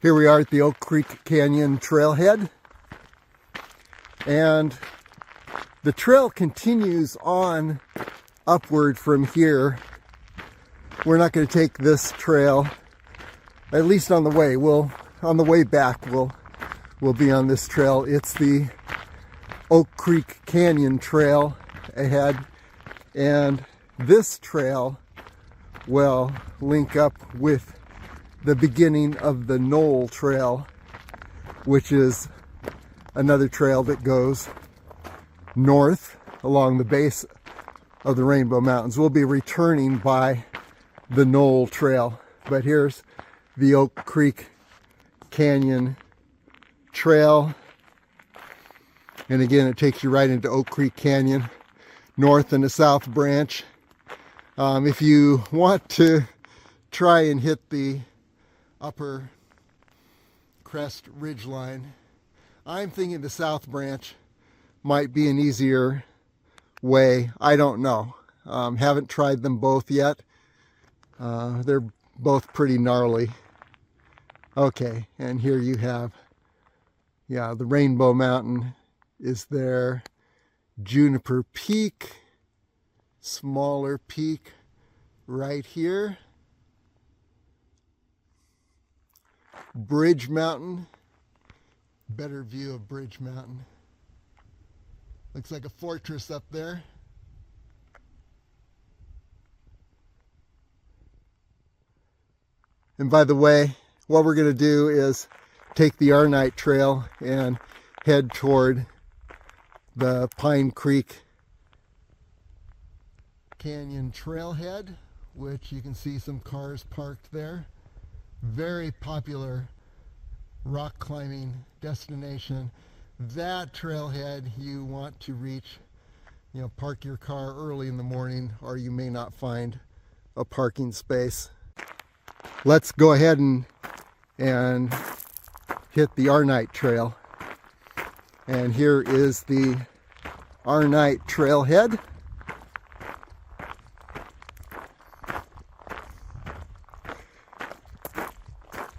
Here we are at the Oak Creek Canyon Trailhead, and the trail continues on upward from here. We're not going to take this trail, at least on the way. On the way back, we'll be on this trail. It's the Oak Creek Canyon Trail ahead, and this trail will link up with the beginning of the Knoll Trail, which is another trail that goes north along the base of the Rainbow Mountains. We'll be returning by the Knoll Trail, but here's the Oak Creek Canyon Trail, and again it takes you right into Oak Creek Canyon, north and the south branch. If you want to try and hit the upper crest ridgeline, I'm thinking the south branch might be an easier way. I don't know. Haven't tried them both yet. They're both pretty gnarly. Okay, and here you have, the Rainbow Mountain is there. Juniper Peak, smaller peak right here. Bridge Mountain, better view of Bridge Mountain. Looks like a fortress up there. And by the way, what we're going to do is take the Arnight Trail and head toward the Pine Creek Canyon Trailhead, which you can see some cars parked there. Very popular rock climbing destination. That trailhead you want to reach, park your car early in the morning, or you may not find a parking space. Let's go ahead and hit the Arnight Trail. And here is the Arnight Trailhead.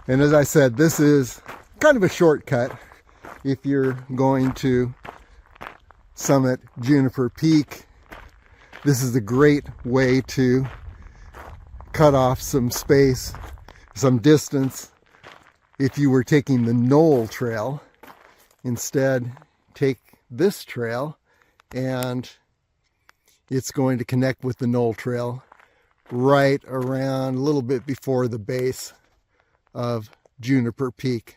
And as I said, this is kind of a shortcut if you're going to summit Juniper Peak. This is a great way to cut off some space, some distance. If you were taking the Knoll Trail, instead take this trail, and it's going to connect with the Knoll Trail right around a little bit before the base of Juniper Peak,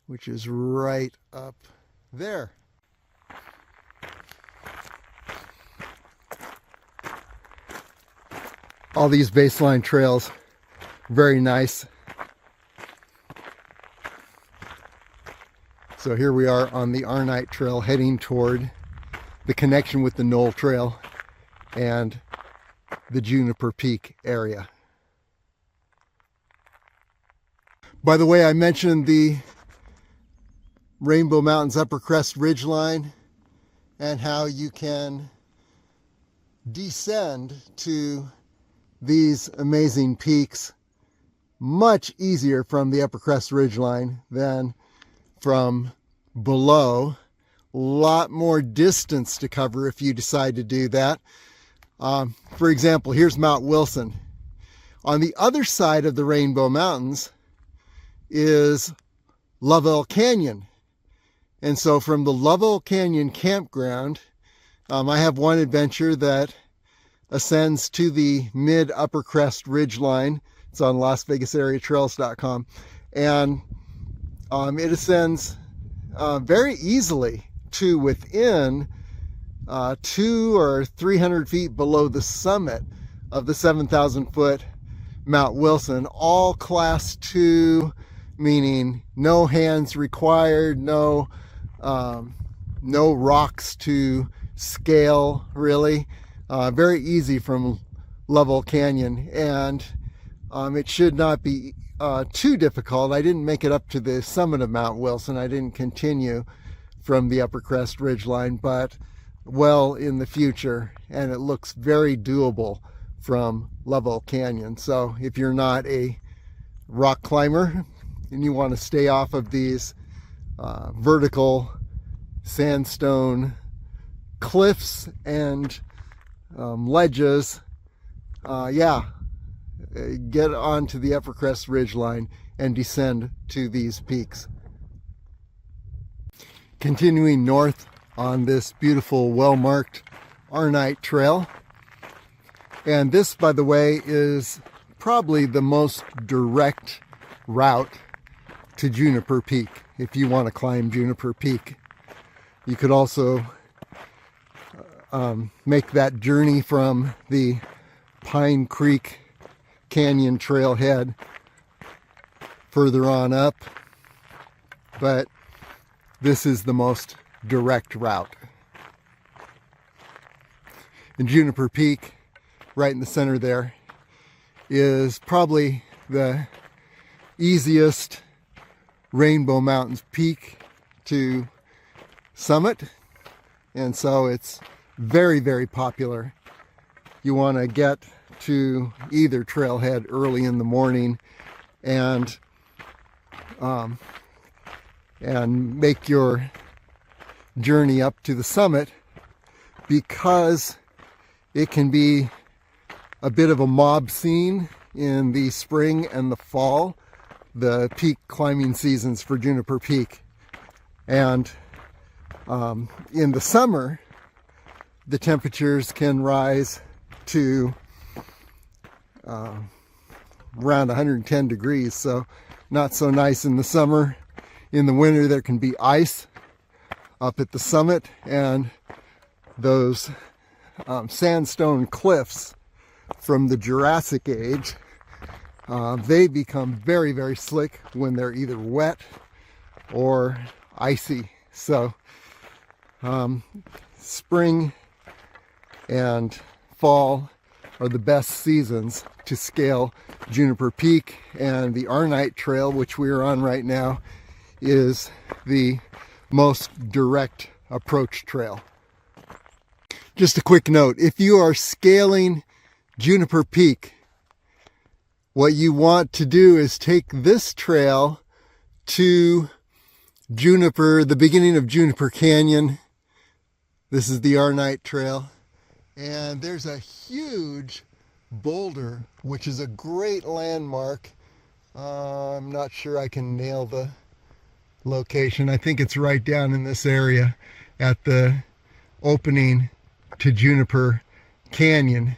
which is right up there. All these baseline trails, very nice. So here we are on the Arnight Trail, heading toward the connection with the Knoll Trail and the Juniper Peak area. By the way, I mentioned the Rainbow Mountains upper crest ridgeline and how you can descend to these amazing peaks much easier from the upper crest ridgeline than from below. A lot more distance to cover if you decide to do that. For example, here's Mount Wilson. On the other side of the Rainbow Mountains is Lovell Canyon. And so from the Lovell Canyon campground, I have one adventure that ascends to the mid upper crest ridgeline. It's on LasVegasAreaTrails.com, and it ascends very easily to within 200 or 300 feet below the summit of the 7,000 foot Mount Wilson, all class 2, meaning no hands required, no rocks to scale, really. Very easy from Lovell Canyon, and it should not be too difficult. I didn't make it up to the summit of Mount Wilson. I didn't continue from the upper crest ridgeline, but well in the future, and it looks very doable from Lovell Canyon. So if you're not a rock climber, and you want to stay off of these vertical sandstone cliffs and ledges, get onto the Evercrest Ridgeline and descend to these peaks. Continuing north on this beautiful, well-marked Arnight Trail. And this, by the way, is probably the most direct route to Juniper Peak if you want to climb Juniper Peak. You could also make that journey from the Oak Creek Canyon Trailhead further on up, but this is the most direct route. And Juniper Peak, right in the center there, is probably the easiest Rainbow Mountains peak to summit, and so it's very, very popular. You want to get to either trailhead early in the morning and make your journey up to the summit, because it can be a bit of a mob scene in the spring and the fall, the peak climbing seasons for Juniper Peak. And in the summer, the temperatures can rise to around 110 degrees, so not so nice in the summer. In the winter, there can be ice up at the summit, and those sandstone cliffs from the Jurassic Age, they become very, very slick when they're either wet or icy. So spring and fall are the best seasons to scale Juniper Peak, and the Arnight Trail, which we are on right now, is the most direct approach trail. Just a quick note, if you are scaling Juniper Peak, what you want to do is take this trail to Juniper, the beginning of Juniper Canyon. This is the Arnight Trail, and there's a huge boulder, which is a great landmark. I'm not sure I can nail the location. I think it's right down in this area at the opening to Juniper Canyon.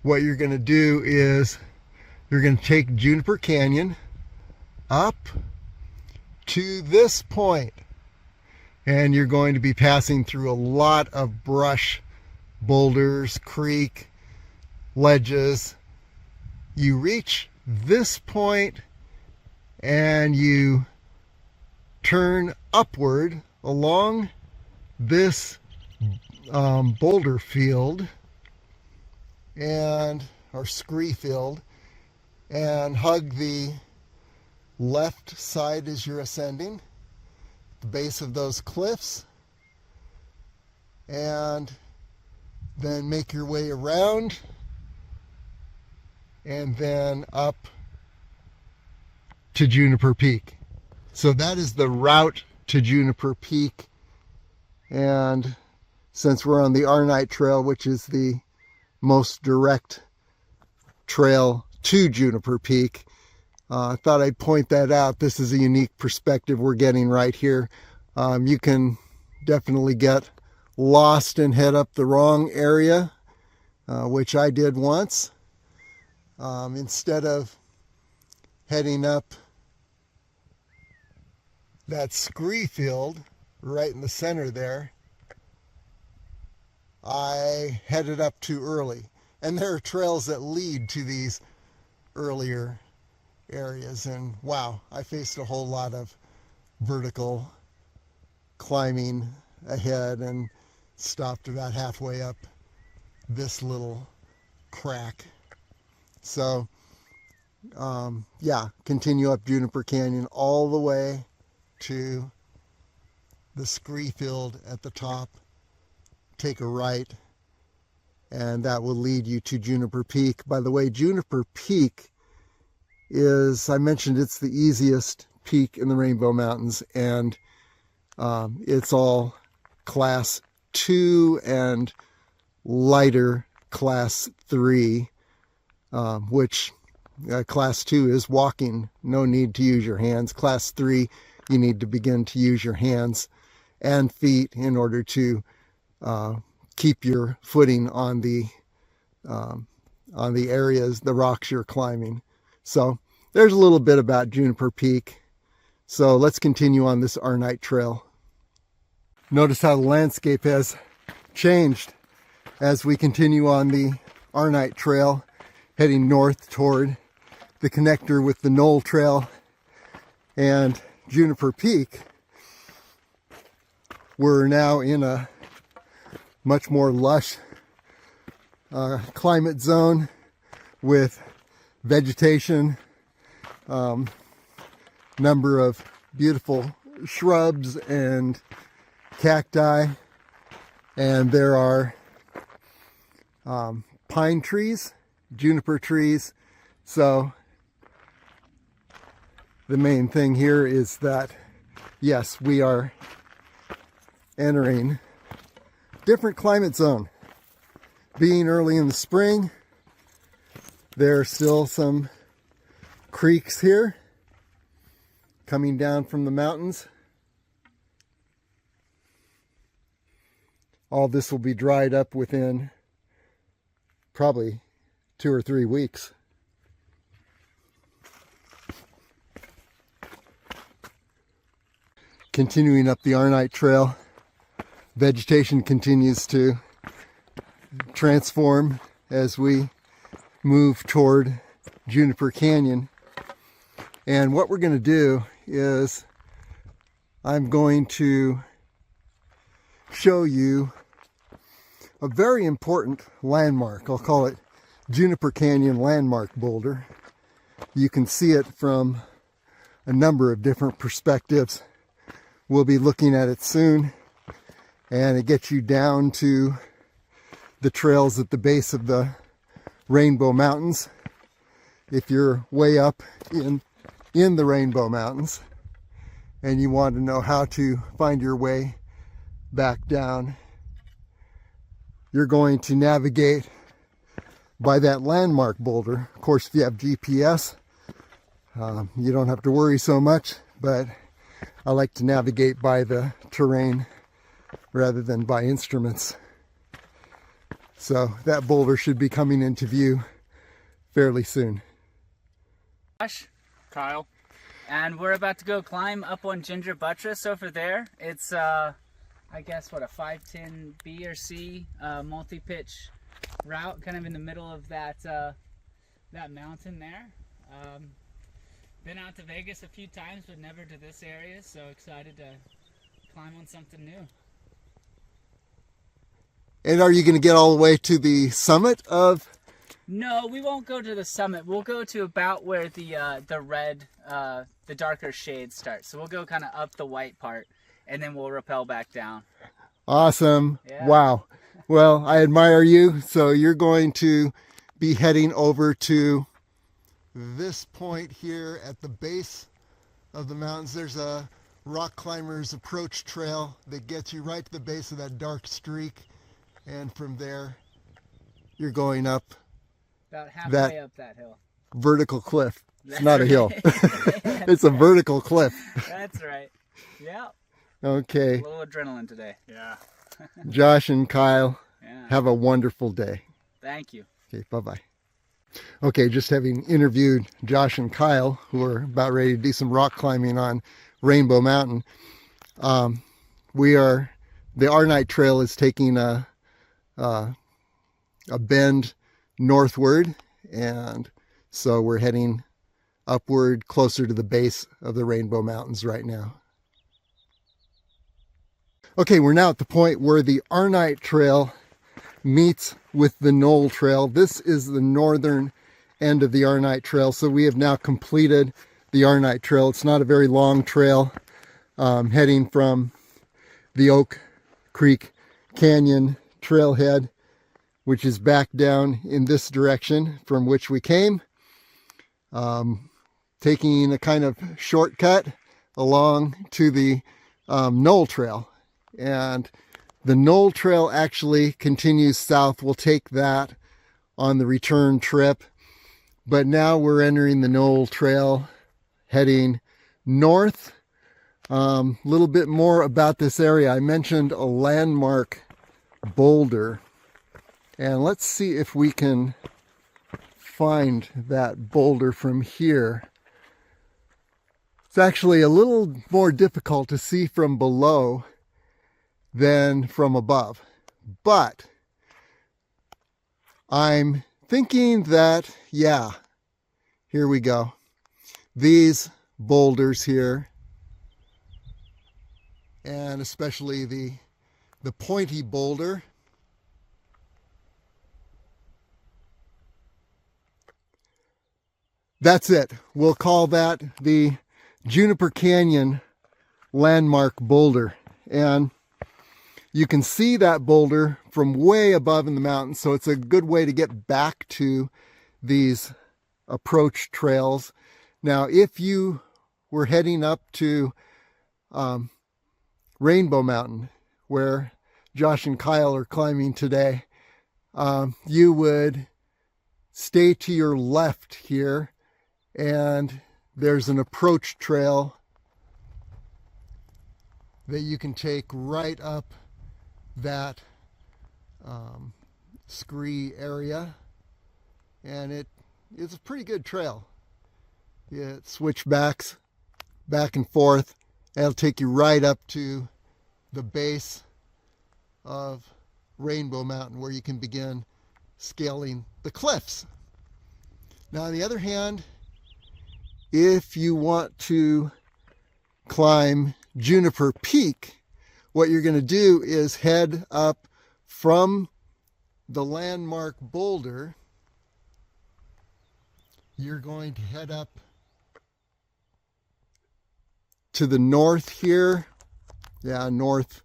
What you're going to do is you're going to take Juniper Canyon up to this point, and you're going to be passing through a lot of brush, boulders, creek, ledges. You reach this point and you turn upward along this boulder field or scree field, and hug the left side as you're ascending, the base of those cliffs, and then make your way around and then up to Juniper Peak. So that is the route to Juniper Peak. And since we're on the Arnight Trail, which is the most direct trail to Juniper Peak, I thought I'd point that out. This is a unique perspective we're getting right here. You can definitely get lost and head up the wrong area, which I did once. Instead of heading up that scree field right in the center there, I headed up too early. And there are trails that lead to these earlier areas, and wow, I faced a whole lot of vertical climbing ahead and stopped about halfway up this little crack. So continue up Juniper Canyon all the way to the scree field at the top, take a right, and that will lead you to Juniper Peak. By the way, Juniper Peak is, I mentioned it's the easiest peak in the Rainbow Mountains, and it's all class 2 and lighter class 3, which class 2 is walking, no need to use your hands. Class 3, you need to begin to use your hands and feet in order to keep your footing on the areas, the rocks you're climbing. So there's a little bit about Juniper Peak. So let's continue on this Arnight Trail. Notice how the landscape has changed as we continue on the Arnight Trail, heading north toward the connector with the Knoll Trail and Juniper Peak. We're now in a much more lush climate zone with vegetation, number of beautiful shrubs and cacti, and there are pine trees, juniper trees. So the main thing here is that, yes, we are entering different climate zone. Being early in the spring, there are still some creeks here coming down from the mountains. All this will be dried up within probably 2 or 3 weeks. Continuing up the Arnight Trail, vegetation continues to transform as we move toward Juniper Canyon. And what we're going to do is I'm going to show you a very important landmark. I'll call it Juniper Canyon Landmark Boulder. You can see it from a number of different perspectives. We'll be looking at it soon, and it gets you down to the trails at the base of the Rainbow Mountains. If you're way up in the Rainbow Mountains and you want to know how to find your way back down, you're going to navigate by that landmark boulder. Of course, if you have GPS, you don't have to worry so much, but I like to navigate by the terrain rather than by instruments. So that boulder should be coming into view fairly soon. Josh, Kyle, and we're about to go climb up on Ginger Buttress over there. It's I guess what, a 510 B or C multi-pitch route, kind of in the middle of that that mountain there. Been out to Vegas a few times, but never to this area, so excited to climb on something new. And are you going to get all the way to the summit of? No, we won't go to the summit. We'll go to about where the red, the darker shades start. So we'll go kind of up the white part, and then we'll rappel back down. Awesome. Yeah. Wow. Well, I admire you. So you're going to be heading over to this point here at the base of the mountains. There's a rock climbers approach trail that gets you right to the base of that dark streak. And from there, you're going up about halfway up that hill. Vertical cliff. It's That's not a hill. It's a vertical cliff. That's right. Yeah. Okay. A little adrenaline today. Yeah. Josh and Kyle, Yeah. have a wonderful day. Thank you. Okay, bye-bye. Okay, just having interviewed Josh and Kyle, who are about ready to do some rock climbing on Rainbow Mountain. The Arnight Trail is taking a bend northward, and so we're heading upward closer to the base of the Rainbow Mountains right now. Okay, we're now at the point where the Arnight Trail meets with the Knoll Trail. This is the northern end of the Arnight Trail, so we have now completed the Arnight Trail. It's not a very long trail, heading from the Oak Creek Canyon Trailhead, which is back down in this direction from which we came, taking a kind of shortcut along to the Knoll Trail. And the Knoll Trail actually continues south. We'll take that on the return trip. But now we're entering the Knoll Trail, heading north. Little bit more about this area. I mentioned a landmark boulder. And let's see if we can find that boulder from here. It's actually a little more difficult to see from below than from above. But I'm thinking that, yeah, here we go. These boulders here, and especially the pointy boulder, that's it. We'll call that the Juniper Canyon landmark boulder. And you can see that boulder from way above in the mountains, so it's a good way to get back to these approach trails. Now, if you were heading up to Rainbow Mountain, where Josh and Kyle are climbing today, you would stay to your left here, and there's an approach trail that you can take right up that scree area, and it's a pretty good trail. It switchbacks back and forth, and it'll take you right up to the base of Rainbow Mountain, where you can begin scaling the cliffs. Now, on the other hand, if you want to climb Juniper Peak, what you're going to do is head up from the landmark boulder. You're going to head up to the north here, north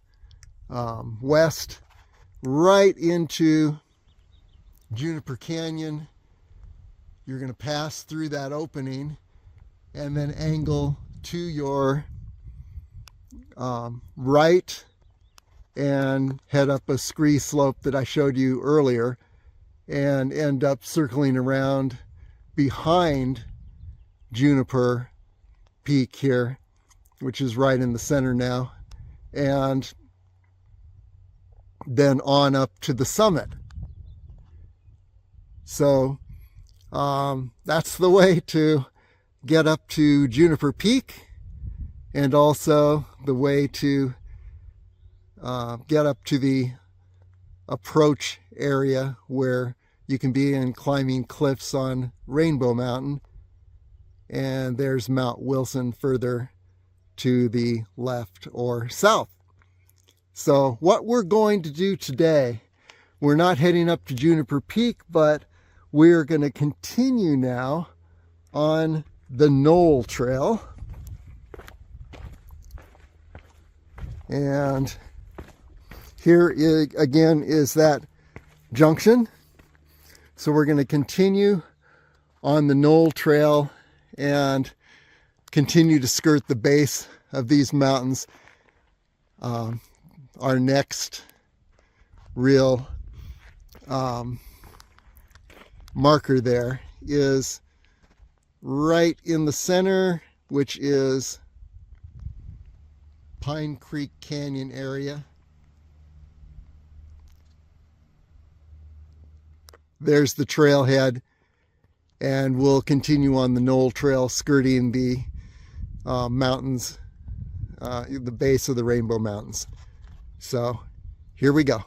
west, right into Juniper Canyon. You're going to pass through that opening and then angle to your right and head up a scree slope that I showed you earlier, and end up circling around behind Juniper Peak here, which is right in the center now, and then on up to the summit. So that's the way to get up to Juniper Peak, and also the way to get up to the approach area where you can be in climbing cliffs on Rainbow Mountain. And there's Mount Wilson further to the left or south. So what we're going to do today, we're not heading up to Juniper Peak, but we're going to continue now on the Knoll Trail. And here again is that junction. So we're going to continue on the Knoll Trail and continue to skirt the base of these mountains. Our next real marker there is right in the center, which is Pine Creek Canyon area. There's the trailhead, and we'll continue on the Knoll Trail, skirting the mountains, the base of the Rainbow Mountains. So here we go.